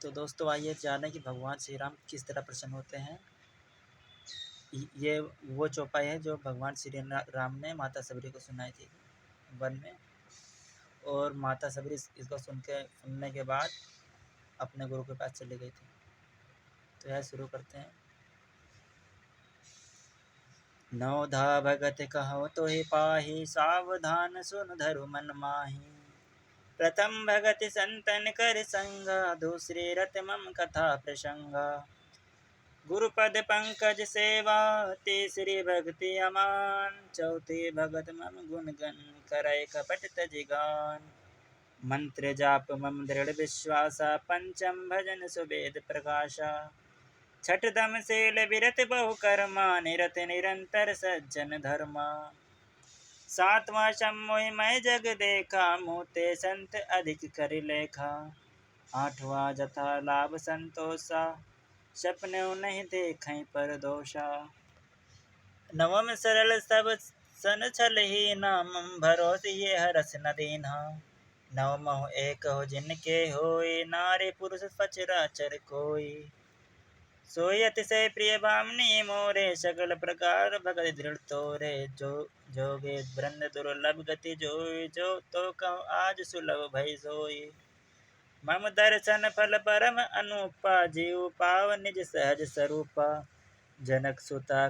तो दोस्तों आइए जानें कि भगवान श्री राम किस तरह प्रसन्न होते हैं। ये वो चौपाई है जो भगवान श्री राम ने माता सबरी को सुनाई थी वन में, और माता सबरी इसको सुनने के बाद अपने गुरु के पास चली गई थी। तो यह शुरू करते हैं। नवधा भगत कहो तो ही पाही, सावधान सुन धरु मन माही। प्रथम भगत संतन कर संगा, दूसरे रत मम कथा प्रसंगा। गुरुपद पंकज सेवा, तीसरी भक्ति अमान। चौथी भगत मम गुण गण, करय कपट तज गान। मंत्र जाप मम दृढ़ विश्वासा, पंचम भजन सुवेद प्रकाशा। छठ दम सेल विरत बहु कर्मा, निरत निरंतर सज्जन धर्मा। सातवां सम्मोहि मैं जग देखा, मोते संत अधिक कर लेखा। आठवां जथा लाभ संतोषा, सपने नहीं देखें पर दोषा। नवम सरल सब सन छल ही, नामम भरोस ये हरस न दीन्हा। नवमो एक हो जिनके होए, नारी पुरुष सचराचर कोई। सोई अतिशय प्रिय भामनी मोरे, सकल प्रकार भगत दृढ़ तोरे। जोगे वृंद दुर्लभ गति जोई, जो तो कहो आज सुलभ भई सोई। मम दर्शन फल परम अनुपा, जीव पाव निज सहज स्वरूपा। जनक सुता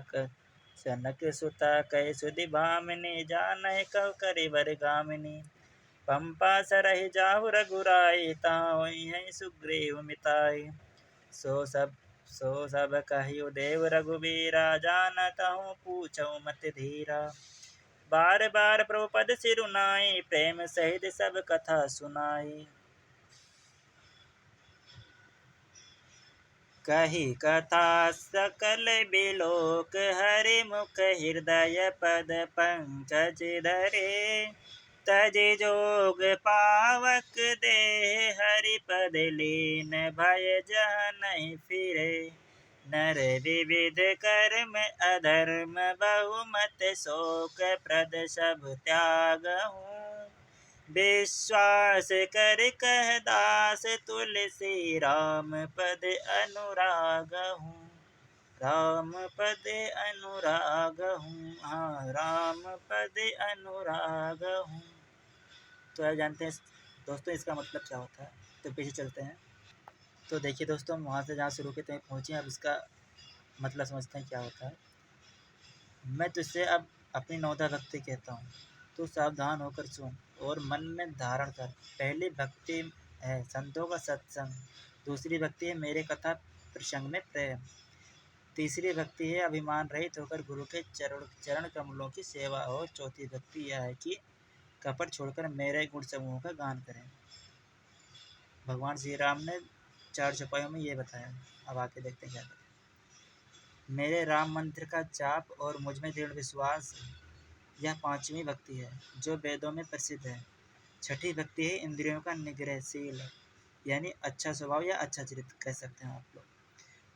कह सुधि भामिनी, जानह कह करिवर गामिनी। पंपा सरहि जाहु रघुराई, ताँ होई हैं सुग्रीव मिताई। सो सब कहियो देव रघुबीरा, जानत हूँ पूछऊ मत धीरा। बार बार प्रभु पद सिरुनाई, प्रेम सहित सब कथा सुनाई। कही कथा सकल बिलोक, हरि मुख हृदय पद पंकज धरे। तज जोग पावक देह, हरि पद लीन भय जह नहीं फिरे। नर विविध कर्म अधर्म, बहुमत शोक प्रद सब त्यागहूँ। विश्वास कर कह दास, तुलसी राम पद अनुराग हूँ। राम पद अनुराग हूँ, हाँ राम पद अनुराग हूँ। तो आप जानते हैं दोस्तों इसका मतलब क्या होता है। तो पीछे चलते हैं। तो देखिए दोस्तों, हम वहाँ से जहाँ शुरू के तक पहुँचे, अब इसका मतलब समझते हैं क्या होता है। मैं तुझसे अब अपनी नौधा भक्ति कहता हूँ, तू सावधान होकर सुन और मन में धारण कर। पहली भक्ति है संतों का सत्संग, दूसरी भक्ति है मेरे कथा प्रसंग में प्रेम, तीसरी भक्ति है अभिमान रहित होकर गुरु के चरण कमलों की सेवा, और चौथी भक्ति यह है कि कपट छोड़कर मेरे गुण समूह का गान करें। भगवान श्री राम ने 4 चौपाइयों में ये बताया। अब आके देखते हैं क्या करें। मेरे राम मंत्र का जाप और मुझ में दृढ़ विश्वास, यह 5वीं भक्ति है जो वेदों में प्रसिद्ध है। छठी भक्ति है इंद्रियों का निग्रहशील, यानी अच्छा स्वभाव या अच्छा चरित्र कह सकते हैं आप लोग।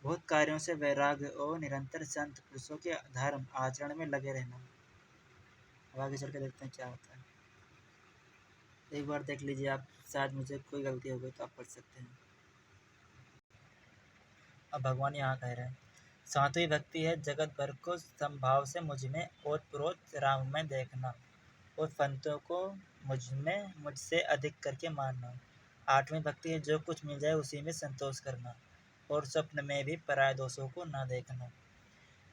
बहुत कार्यों से वैराग्य और निरंतर संत पुरुषों के धर्म आचरण में लगे रहना। अब आगे चल के देखते हैं क्या होता है। एक बार देख लीजिए आप, शायद मुझे कोई गलती हो गई तो आप पढ़ सकते हैं। अब भगवान यहाँ कह रहे हैं, 7वीं भक्ति है जगत भर को संभाव से मुझ में ओतप्रोत राम में देखना, और फंतों को मुझसे अधिक करके मानना। 8वीं भक्ति है जो कुछ मिल जाए उसी में संतोष करना, और स्वप्न में भी पराये दोषों को न देखना।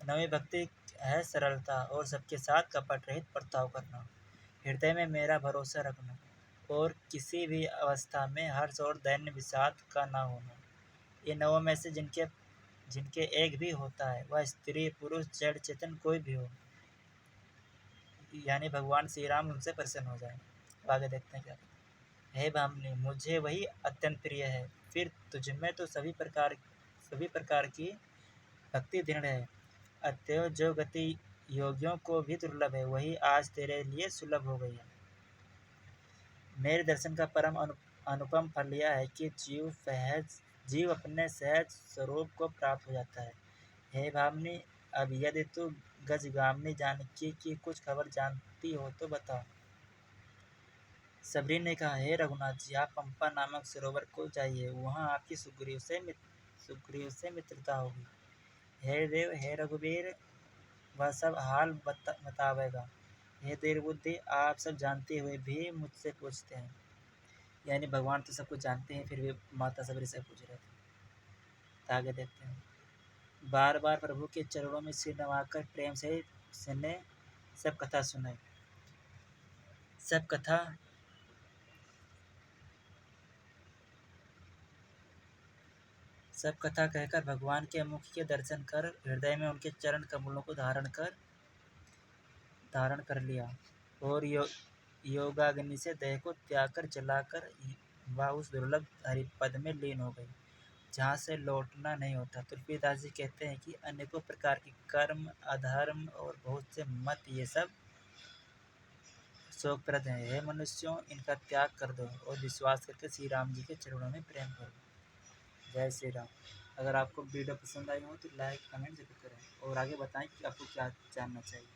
9वीं भक्ति है सरलता और सबके साथ कपट रहित बर्ताव करना। हृदय में मेरा भरोसा रखना, और किसी भी अवस्था में हर्ष और दैन्य विषाद का न होना। ये 9 में से जिनके एक भी होता है, वह स्त्री पुरुष जड़ चेतन कोई भी हो, यानी भगवान श्री राम उनसे प्रसन्न हो जाए। आगे देखते हैं क्या। हे भामिनी, मुझे वही अत्यंत प्रिय है, फिर तुझमें तो सभी प्रकार की भक्ति दृढ़ है। अतएव जो गति योगियों को भी दुर्लभ है, वही आज तेरे लिए सुलभ हो गई है। मेरे दर्शन का परम अनुपम फल यह है कि जीव अपने सहज स्वरूप को प्राप्त हो जाता है। हे भामिनी, अब यदि तू गजगामिनी जानकी की कुछ खबर जानती हो तो बता। सबरी ने कहा, हे रघुनाथ जी, आप पंपा नामक सरोवर को जाइए, वहाँ आपकी सुग्रीव से मित्रता होगी। हे देव, हे रघुवीर, वह सब हाल बतावेगा। हे देव बुद्धि, आप सब जानते हुए भी मुझसे पूछते हैं। यानी भगवान तो सब कुछ जानते हैं, फिर भी माता सबरी से पूछ रहे थे। तो आगे देखते हैं। बार बार प्रभु के चरणों में सिर नवाकर प्रेम से सुने, सब कथा सुनाई। सब कथा सब कथा कहकर भगवान के मुख के दर्शन कर हृदय में उनके चरण कमलों को धारण कर लिया और योगाग्नि से देह को त्याग कर जलाकर वह उस दुर्लभ हरिपद में लीन हो गई, जहाँ से लौटना नहीं होता। तुलसीदास जी कहते हैं कि अनेकों प्रकार के कर्म, अधर्म और बहुत से मत, ये सब शोकप्रद हैं। हे मनुष्यों, इनका त्याग कर दो और विश्वास करके श्री राम जी के चरणों में प्रेम करो। जय श्री राम। अगर आपको वीडियो पसंद आई हो तो लाइक कमेंट जरूर करें और आगे बताएं कि आपको क्या जानना चाहिए।